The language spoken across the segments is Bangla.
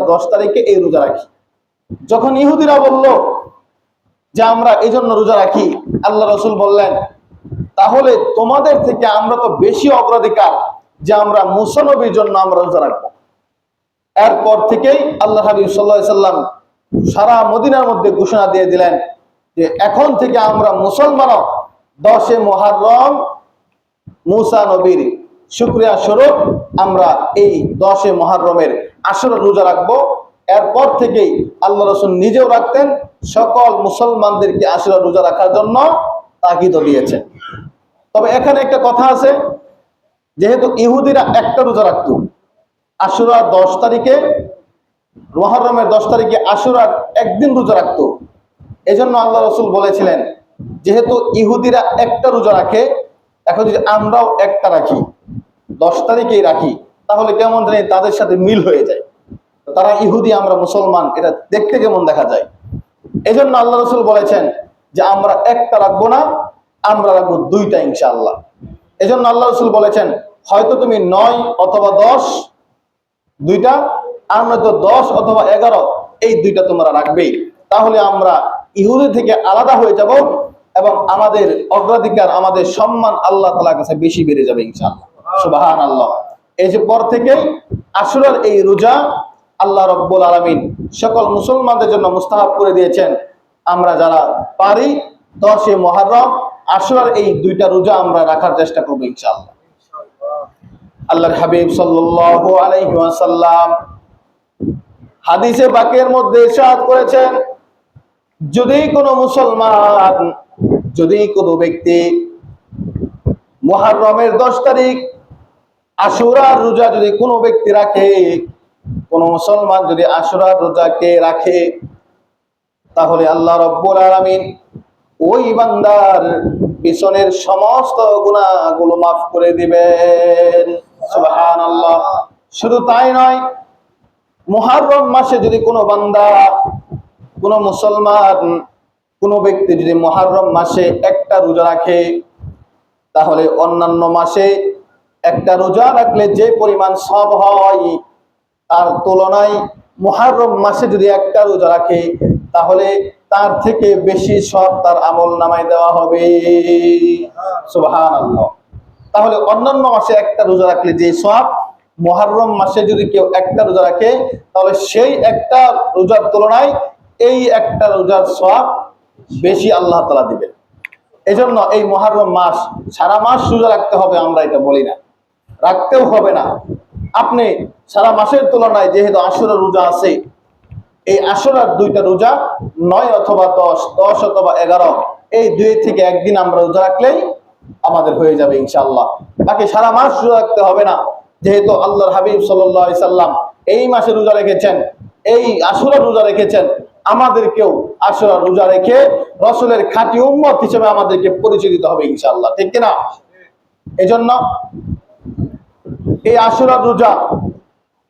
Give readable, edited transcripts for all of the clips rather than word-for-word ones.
10 তারিখে এই রোজা রাখি। যখন ইহুদিরা বলল যে আমরা এই জন্য রোজা রাখি, আল্লাহ রাসূল বললেন তাহলে তোমাদের থেকে আমরা তো বেশি অগ্রাধিকার যে আমরা মুসা নবীর জন্য আমরা রোজা রাখবো। এরপর থেকেই আল্লাহ হাবিব সাল্লাল্লাহু আলাইহি সাল্লাম সারা মদিনার মধ্যে ঘোষণা দিয়ে দিলেন যে এখন থেকে আমরা মুসলমানও 10 মুহররম মুসা নবীর শুকরিয়া স্বরূপ আমরা এই 10 মুহররমের আশুরা রোজা রাখবো। এরপর থেকেই আল্লাহ রাসূল নিজেও রাখতেন, সকল মুসলমানদেরকে আশুরা রোজা রাখার জন্য তাগিদ দিয়েছেন। তবে এখানে একটা কথা আছে, যেহেতু ইহুদিরা একটা রোজা রাখতো আশুরা 10 তারিখে, মুহররমের 10 তারিখে আশুরার একদিন রোজা রাখতো, এজন্য আল্লাহ রাসূল বলেছিলেন যেহেতু ইহুদিরা একটা রোজা রাখে, এখন যদি আমরাও একটা রাখি 10 তারিখেই রাখি তাহলে কেমন জানি তাদের সাথে মিল হয়ে যায়, তারা ইহুদি আমরা মুসলমান, এটা দেখতে কেমন দেখা যায়। এজন্য আল্লাহ রাসূল বলেছেন যে আমরা একটা রাখবো না, আমরা রাখবো 2টা ইনশাআল্লাহ। এজন্য আল্লাহ রাসূল বলেছেন হয়তো তুমি 9 অথবা 10 2টা, আর নয়তো 10 অথবা 11 এই 2টা তোমরা রাখবেই, তাহলে আমরা ইহুদি থেকে আলাদা হয়ে যাব এবং আমাদের অগ্রাধিকার আমাদের সম্মান আল্লাহ তাআলার কাছে বেশি বেড়ে যাবে ইনশাআল্লাহ। সুবহানাল্লাহ। এই যে পর থেকে আশুরার এই রোজা আল্লাহ রাব্বুল আলামিন সকল মুসলমানদের জন্য মুস্তাহাব করে দিয়েছেন। আমরা যারা পারি 10 মুহররম আশুরার এই 2টা রোজা আমরা রাখার চেষ্টা করব ইনশাআল্লাহ। আল্লাহর হাবিব সাল্লাল্লাহু আলাইহি ওয়াসাল্লাম হাদিসে পাকের মধ্যে ইরশাদ করেছেন যদি কোনো মুসলমান, যদি কোনো ব্যক্তি মুহররমের 10 তারিখ আশুরার রোজা যদি কোনো ব্যক্তি রাখে, কোনো মুসলমান যদি আশুরার রোজাকে রাখে, তাহলে আল্লাহ রাব্বুল আলামিন ওই বান্দার পিছনের সমস্ত গুনাহগুলো মাফ করে দিবেন। সুবহানাল্লাহ। শুধু তাই নয়, মুহররম মাসে যদি কোনো বান্দা, কোনো মুসলমান, কোনো ব্যক্তি যদি মুহররম মাসে একটা রোজা রাখে, তাহলে অন্যান্য মাসে একটা রোজা রাখলে যে পরিমাণ সওয়াব হয় তার তুলনায় মুহররম মাসে যদি একটা রোজা রাখে তাহলে তার থেকে বেশি সওয়াব তার আমলনামায় দেওয়া হবে। সুবহানাল্লাহ। তাহলে অন্যান্য মাসে একটা রোজা রাখলে যে সওয়াব, মুহররম মাসে যদি কেউ একটা রোজা রাখে তাহলে সেই একটা রোজার তুলনায় এই একটা রোজার সওয়াব বেশি আল্লাহ তাআলা দিবেন। এজন্য এই মুহররম মাস সারা মাস রোজা রাখতে হবে আমরা এটা বলি না, রাখতেও হবে না। আপনি সারা মাসের তুলনায় যেহেতু আশুরা রোজা আছে, এই আশুরার 2টা রোজা 9 অথবা 10, 10 অথবা 11 এই 2 থেকে একদিন আমরা রোজা রাখলেই আমাদের হয়ে যাবে ইনশাআল্লাহ। বাকি সারা মাস রোজা রাখতে হবে না, যেহেতু আল্লাহর হাবিব সাল্লাল্লাহু আলাইহি সাল্লাম এই মাসে রোজা রেখেছেন, এই আশুরা রোজা রেখেছেন, আমাদেরকেও আশুরা রোজা রেখে রাসূলের খাঁটি উম্মত হিসেবে আমাদেরকে পরিচয় দিতে হবে ইনশাআল্লাহ, ঠিক কি না? এজন্য এই আশুরা রোজা,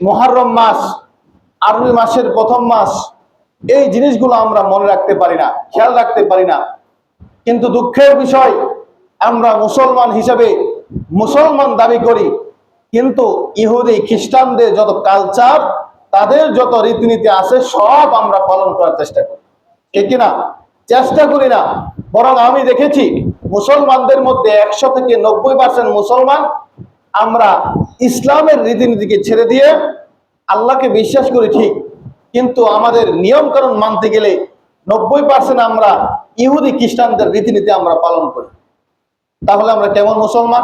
মুহররম মাস, আরবি মাসের প্রথম মাস, এই জিনিসগুলো আমরা মনে রাখতে পারি না, খেয়াল রাখতে পারি না। কিন্তু দুঃখের বিষয়, আমরা মুসলমান হিসেবে মুসলমান দাবি করি, কিন্তু ইহুদি খ্রিস্টানদের যত কালচার, তাদের যত রীতিনীতি আছে সব আমরা পালন করার চেষ্টা করি, ঠিক কিনা? চেষ্টা করি না, বরং আমি দেখেছি মুসলমানদের মধ্যে 100 থেকে 90% মুসলমান আমরা ইসলামের রীতিনীতিকে ছেড়ে দিয়ে আল্লাহকে বিশ্বাস করি ঠিক, কিন্তু আমাদের নিয়ম কানুন মানতে গেলে 90% আমরা ইহুদি খ্রিস্টানদের রীতিনীতি আমরা পালন করি। তাহলে আমরা কেমন মুসলমান?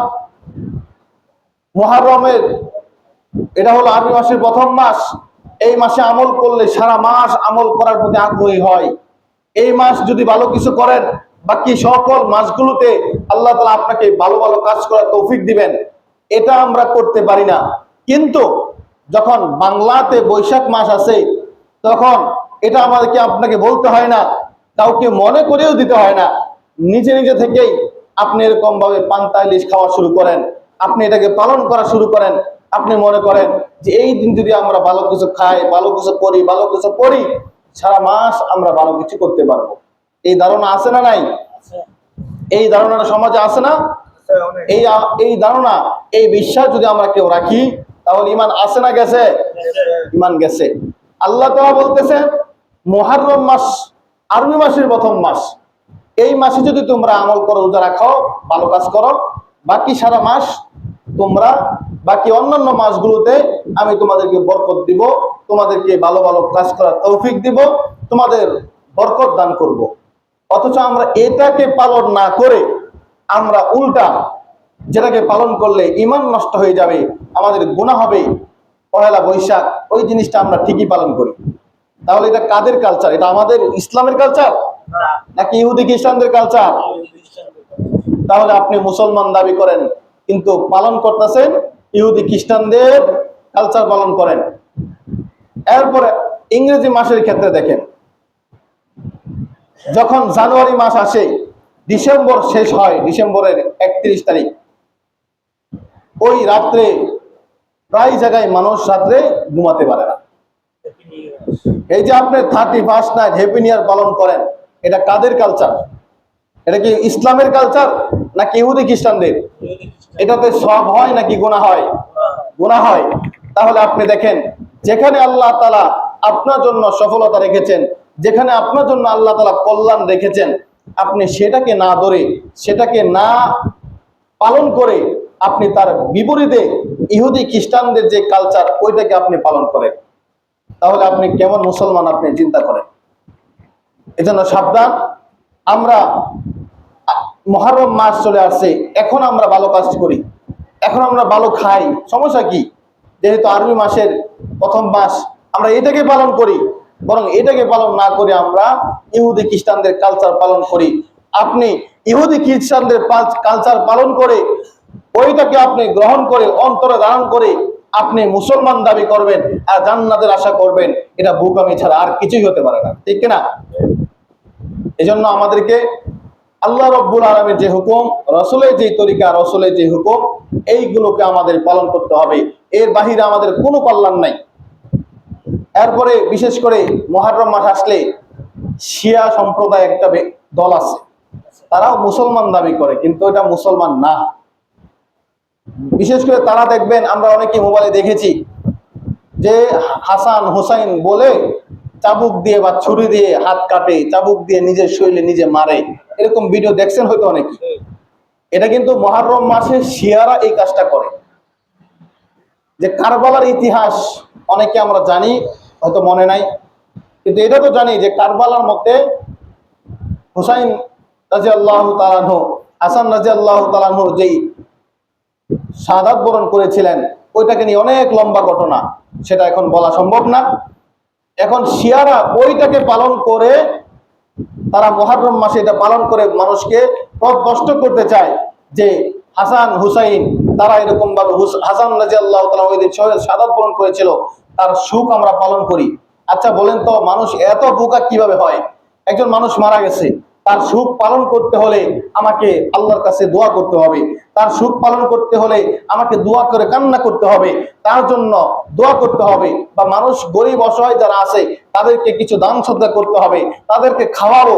মুহররমের, এটা হলো আরবি মাসের প্রথম মাস, এই মাসে আমল করলে সারা মাস আমল করার প্রতি আগ্রহী হয়। এই মাস যদি ভালো কিছু করেন, বাকি সকল মাসগুলোতে আল্লাহ তাআলা আপনাকে ভালো ভালো কাজ করার তৌফিক দিবেন, এটা আমরা করতে পারি না। কিন্তু যখন বাংলাতে বৈশাখ মাস আছে, তখন এটা আমাদেরকে আপনাকে বলতে হয় না, কাউকে মনে করেও দিতে হয় না, নিজে নিজে থেকেই আপনি এরকম ভাবে পান্তা ইলিশ খাওয়া শুরু করেন, আপনি এটাকে পালন করা শুরু করেন। আপনি মনে করেন যে এই দিন যদি আমরা ভালো কিছু খাই, ভালো কিছু করি, ভালো কিছু পড়ি, সারা মাস আমরা ভালো কিছু করতে পারবো। এই ধারণা আছে না নাই? এই ধারণাটা সমাজে আছে না? এই ধারণা, এই বিশ্বাস যদি আমরা কেউ রাখি তাহলে ইমান আছে না গেছে? ইমান গেছে। আল্লাহ তাআলা বলতেছেন মুহররম মাস আরবি মাসের প্রথম মাস, এই মাসে যদি তোমরা আমল করো, রোজা রাখো, ভালো কাজ করো, বাকি সারা মাস তোমরা বাকি অন্যান্য মাসগুলোতে আমি তোমাদেরকে বরকত দিব, তোমাদেরকে ভালো ভালো কাজ করার তৌফিক দিব, তোমাদের বরকত দান করব। অথচ আমরা এটাকে পালন না করে আমরা উল্টা, যেটাকে পালন করলে ঈমান নষ্ট হয়ে যাবে, আমাদের গুনাহ হবে, পহেলা বৈশাখ, ওই জিনিসটা আমরা ঠিকই পালন করি। তাহলে এটা কাদের কালচার? এটা আমাদের ইসলামের কালচার নাকি ইহুদি খ্রিস্টানদের কালচার? তাহলে আপনি মুসলমান দাবি করেন কিন্তু পালন করতেছেন ইহুদি খ্রিস্টানদের কালচার পালন করেন। এরপরে ইংরেজি মাসের ক্ষেত্রে দেখেন, যখন জানুয়ারি মাস আসে, ডিসেম্বর শেষ হয়, ডিসেম্বরের 31 তারিখ, ওই রাত্রে প্রায় জায়গায় মানুষ রাত্রে ঘুমাতে পারে না। এই যে আপনি 31st night happy new year পালন করেন, এটা কাদের কালচার? এটা কি ইসলামের কালচার নাকি ইহুদি খ্রিস্টানদের? এটাতে সব হয় নাকি গুনাহ হয়? গুনাহ হয়। তাহলে আপনি দেখেন, যেখানে আল্লাহ তাআলা আপনার জন্য সফলতা রেখেছেন, যেখানে আপনার জন্য আল্লাহ তাআলা কল্যাণ রেখেছেন, আপনি সেটাকে না ধরে, সেটাকে না পালন করে আপনি তার বিপরীতে ইহুদি খ্রিস্টানদের যে কালচার, ওইটাকে আপনি পালন করেন, তাহলে আপনি কেমন মুসলমান আপনি চিন্তা করেন। এজন্য সাবধান। আমরা মুহররম মাস চলে আসছে, এখন আমরা ভালো কাজ করি, এখন আমরা ভালো খাই, সমস্যা কি? যেহেতু আরবি মাসের প্রথম মাস, আমরা এটাকে পালন করি, বরং এটাকে পালন না করে আমরা ইহুদি খ্রিস্টানদের কালচার পালন করি। আপনি ইহুদি খ্রিস্টানদের কালচার পালন করে ওইটাকে আপনি গ্রহণ করে অন্তরে ধারণ করে আপনি মুসলমান দাবি করবেন আর জান্নাতের আশা করবেন, এটা বোকামি ছাড়া আর কিছুই হতে পারে না, ঠিক কিনা? এজন্য আমাদেরকে আল্লাহ রাব্বুল আলামিনের যে হুকুম, রাসূলের যে তরিকা, রাসূলের যে হুকুম, এইগুলোকে আমাদের পালন করতে হবে, এর বাহিরে আমাদের কোনো কল্যাণ নাই। এরপরে বিশেষ করে মুহররম মাস আসলে শিয়া সম্প্রদায় একটা দল আছে, তারাও মুসলমান দাবি করে কিন্তু এটা মুসলমান না। বিশেষ করে তারা দেখবেন, আমরা অনেকে মোবাইলে দেখেছি যে হাসান হুসাইন বলে চাবুক দিয়ে বা ছুরি দিয়ে হাত কাটে, চাবুক দিয়ে নিজের শরীরে নিজে মারে, এরকম ভিডিও দেখছেন হয়তো অনেকে। এটা কিন্তু মুহররম মাসে শিয়ারা এই কাজটা করে। যে কারবালার ইতিহাস অনেকে আমরা জানি, হয়তো মনে নাই, কিন্তু এটা তো জানি যে কারবালার মধ্যে হুসাইন রাদিয়াল্লাহু তাআলা আনহু, হাসান রাদিয়াল্লাহু তাআলা আনহু যেই শাহাদাত বরণ করেছিলেন, ওইটাকে নিয়ে অনেক লম্বা ঘটনা, সেটা এখন বলা সম্ভব না। এখন শিয়ারা ওইটাকে পালন করে, তারা মুহররম মাসে এটা পালন করে মানুষকে পথভ্রষ্ট করতে চায় যে হাসান হুসাইন তারা এরকম ভাবে, হাসান রাদিয়াল্লাহু তাআলা ওই দিন শাহাদাত বরণ করেছিল, তার সুখ আমরা পালন করি। আচ্ছা বলেন তো, মানুষ এত বোকা কিভাবে হয়? একজন মানুষ মারা গেছে, তার সুখ পালন করতে হলে আমাকে আল্লাহর কাছে দোয়া করতে হবে, তার সুখ পালন করতে হলে আমাকে দোয়া করে কান্না করতে হবে, তার জন্য দোয়া করতে হবে, বা মানুষ গরিব অসহায় যারা আছে তাদেরকে কিছু দান শ্রদ্ধা করতে হবে, তাদেরকে খাওয়াবো,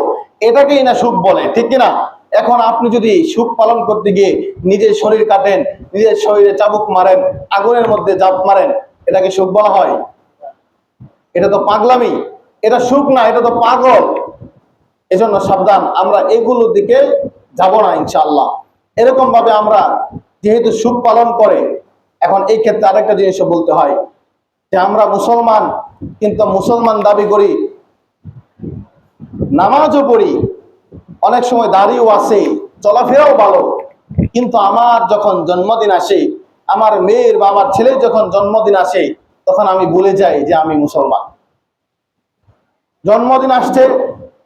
এটাকেই না সুখ বলে, ঠিক কিনা? এখন আপনি যদি সুখ পালন করতে গিয়ে নিজের শরীর কাটেন, নিজের শরীরে চাবুক মারেন, আগুনের মধ্যে জাপ মারেন, এটাকে সুখ বলা হয়? এটা তো পাগলামি, এটা সুখ না, এটা তো পাগল। এজন্য সাবধান, আমরা এগুলোর দিকে যাব না ইনশাআল্লাহ। এরকম ভাবে আমরা যেহেতু সুখ পালন করে, এখন এই ক্ষেত্রে আরেকটা জিনিস বলতে হয় যে আমরা মুসলমান, কিন্তু মুসলমান দাবি করি, নামাজও পড়ি, অনেক সময় দাড়িও আছে, চলাফেরাও ভালো, কিন্তু আমার যখন জন্মদিন আসে, আমার মেয়ের বা আমার ছেলের যখন জন্মদিন আসে, তখন আমি ভুলে যাই যে আমি মুসলমান। জন্মদিন আসছে,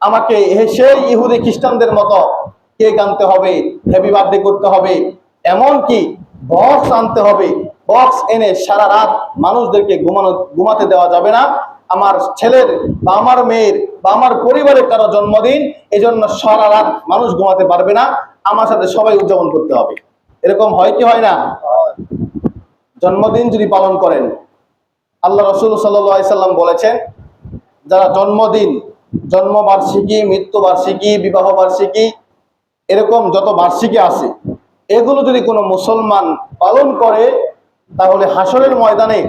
আমাকে সেই ইহুদি খ্রিস্টানদের মতো কেক আনতে হবে, হ্যাপি বার্থডে করতে হবে, এমনকি বক্স আনতে হবে, বক্স এনে সারা রাত মানুষদেরকে ঘুমাতে দেওয়া যাবে না। আমার ছেলের বা আমার মেয়ের বা আমার পরিবারের কারো জন্মদিন, এই জন্য সারা রাত মানুষ ঘুমাতে পারবে না, আমার সাথে সবাই উদযাপন করতে হবে। এরকম হয় কি হয় না? জন্মদিন যদি পালন করেন, আল্লাহ রাসূল সাল্লাল্লাহু আলাইহি সাল্লাম বলেছেন, যারা জন্মদিন, জন্মবার্ষিকী, মৃত্যুবার্ষিকী, বিবাহ বার্ষিকী, এরকম যত বার্ষিকী আছে, এগুলো যদি কোনো মুসলমান পালন করে, তাহলে হাসরের ময়দানে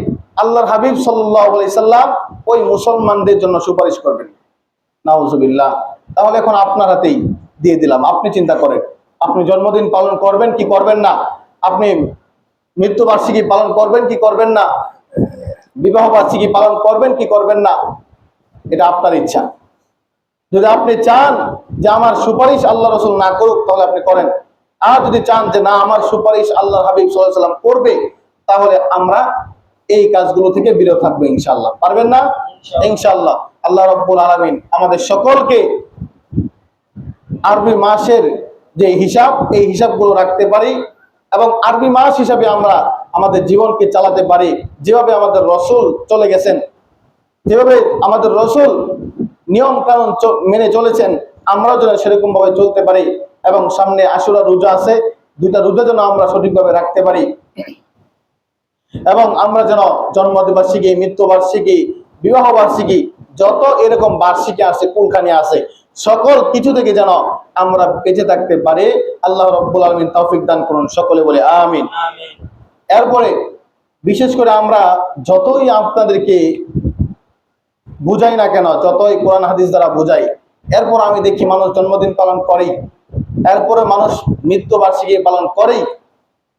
আল্লাহর হাবিব সাল্লাল্লাহু আলাইহি সাল্লাম ওই মুসলমানদের জন্য সুপারিশ করবেন। নাউজুবিল্লাহ। তাহলে এখন আপনার হাতেই দিয়ে দিলাম, আপনি চিন্তা করেন, আপনি জন্মদিন পালন করবেন কি করবেন না, আপনি মৃত্যুবার্ষিকী পালন করবেন কি করবেন না, বিবাহ বার্ষিকী পালন করবেন কি করবেন না, এটা আপনার ইচ্ছা। যদি আপনি চান যে আমার সুপারিশ আল্লাহ রসুল না করুক, তাহলে আপনি করেন। আর যদি চান যে না, আমার সুপারিশ আল্লাহ হাবিব সাল্লাল্লাহু আলাইহি ওয়াসাল্লাম করবে, তাহলে আমরা এই কাজগুলো থেকে বিরত থাকবো ইনশাআল্লাহ। পারবেন না? ইনশাআল্লাহ। আল্লাহ রাব্বুল আলামিন আমাদের সকলকে আরবি মাসের যে হিসাব, এই হিসাবগুলো রাখতে পারি এবং আরবি মাস হিসাবে আমরা আমাদের জীবনকে চালাতে পারি। যেভাবে আমাদের রসুল চলে গেছেন, যেভাবে আমাদের রসুল নিয়ম কানুন মেনে চলেছেন, আমরাও যেন সেরকম ভাবে চলতে পারি। এবং সামনে আশুরা রোজা আছে, দুইটা রোজা যেন আমরা সঠিকভাবে রাখতে পারি এবং আমরা যেন জন্মবার্ষিকী, মৃত্যুবার্ষিকী, বিবাহ বার্ষিকী, যত এরকম বার্ষিকী আছে, কুলখানি আছে, সকল কিছু থেকে যেন আমরা বেঁচে থাকতে পারি। আল্লাহ রাব্বুল আলামিন তৌফিক দান করুন, সকলে বলে আমিন। এরপরে বিশেষ করে আমরা যতই আপনাদেরকে বুঝাই না কেন, যতই কোরআন হাদিস দ্বারা বুঝাই, এরপর আমি দেখি মানুষ জন্মদিন পালন করেই, এরপরে মানুষ মৃত্যুবার্ষিকী পালন করেই।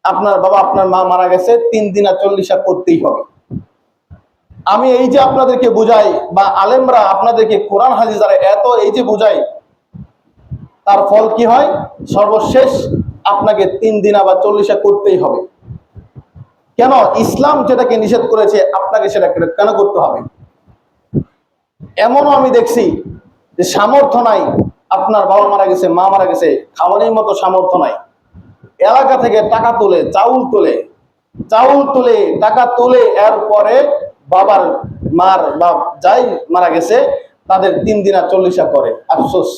আপনার বাবা, আপনার মা মারা গেছে, 3 দিন আর 40 করতেই হবে। আমি এই যে আপনাদেরকে বুঝাই, বা আলেমরা আপনাদেরকে কোরআন হাদিস দ্বারা এত এই যে বুঝাই, তার ফল কি হয়? সর্বশেষ আপনাকে 3 দিন আবার 40 করতেই হবে। কেন? ইসলাম যেটাকে নিষেধ করেছে, আপনাকে সেটা কেন করতে হবে? এমনও আমি দেখছি যে সামর্থ্য নাই, আপনার বাবা মারা গেছে, মা মারা গেছে, খাওয়ানোর মতো সামর্থ্য নাই, এলাকা থেকে টাকা তুলে, চাউল তুলে টাকা তুলে, এরপরে বাবার মার বা যাই মারা গেছে তাদের 3 দিন আর 40 করে। আফসোস,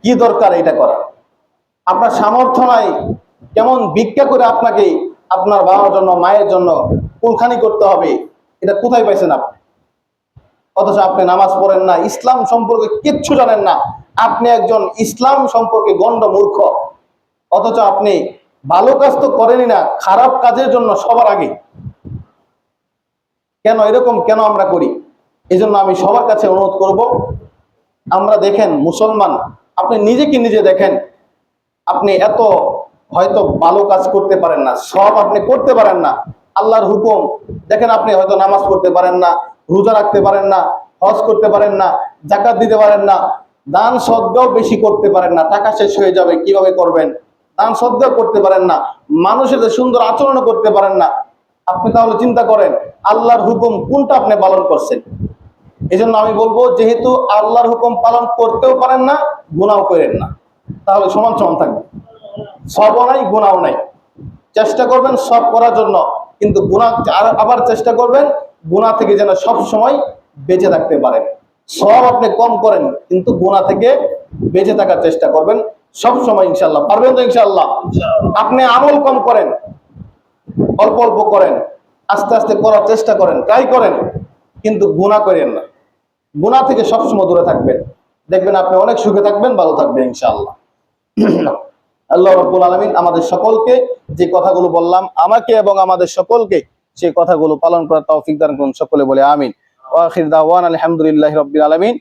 কি দরকার এটা করা? আপনার সামর্থ্য নাই, কেমন ভিক্ষা করে আপনাকে আপনার বাবার জন্য, মায়ের জন্য কুলখানি করতে হবে? এটা কোথায় পাইছেন আপনি? অথচ আপনি নামাজ পড়েন না, ইসলাম সম্পর্কে কিচ্ছু জানেন না, আপনি একজন ইসলাম সম্পর্কে গণ্ড মূর্খ। অথচ আপনি ভালো কাজ তো করেনই না, খারাপ কাজের জন্য সবার আগে। কেন এরকম, কেন আমরা করি? এই জন্য আমি সবার কাছে অনুরোধ করব, আমরা দেখেন মুসলমান, আপনি নিজেকে নিজে দেখেন, আপনি এত হয়তো ভালো কাজ করতে পারেন না, সব আপনি করতে পারেন না, আল্লাহর হুকুম দেখেন, আপনি হয়তো নামাজ পড়তে পারেন না, রোজা রাখতে পারেন না, হজ করতে পারেন না, যাকাত দিতে পারেন না, দান সদ্গাও বেশি করতে পারেন না, টাকা শেষ হয়ে যাবে কিভাবে করবেন, দান সদ্গাও করতে পারেন না, মানুষের সুন্দর আচরণও করতে পারেন না। আপনি তাহলে চিন্তা করেন আল্লাহর হুকুম কোনটা আপনি পালন করছেন? এই জন্য আমি বলবো, যেহেতু আল্লাহর হুকুম পালন করতেও পারেন না, গুনাও করেন না, তাহলে সমান সমান থাকবে। সবও নাই, গুনাও নাই। চেষ্টা করবেন সব করার জন্য, কিন্তু গুনাহ আবার চেষ্টা করবেন গুনাহ থেকে যেন সব সময় বেঁচে থাকতে পারেন। সব আপনি কম করেন, কিন্তু গুনাহ থেকে বেঁচে থাকার চেষ্টা করবেন সব সময়, ইনশাআল্লাহ পারবেন তো? ইনশাআল্লাহ। আপনি আমল কম করেন, অল্প অল্প করেন, আস্তে আস্তে করার চেষ্টা করেন, ট্রাই করেন, কিন্তু গুনাহ করেন না। গুনাহ থেকে সবসময় দূরে থাকবেন, দেখবেন আপনি অনেক সুখে থাকবেন, ভালো থাকবেন ইনশাআল্লাহ। আল্লাহ রাব্বুল আলামিন আমাদের সকলকে যে কথাগুলো বললাম, আমাকে এবং আমাদের সকলকে সেই কথাগুলো পালন করার তৌফিক দান করুন, সকলে বলে আমিন। ওয়া আখির দাওয়ানা আলহামদুলিল্লাহি রাব্বিল আলামিন।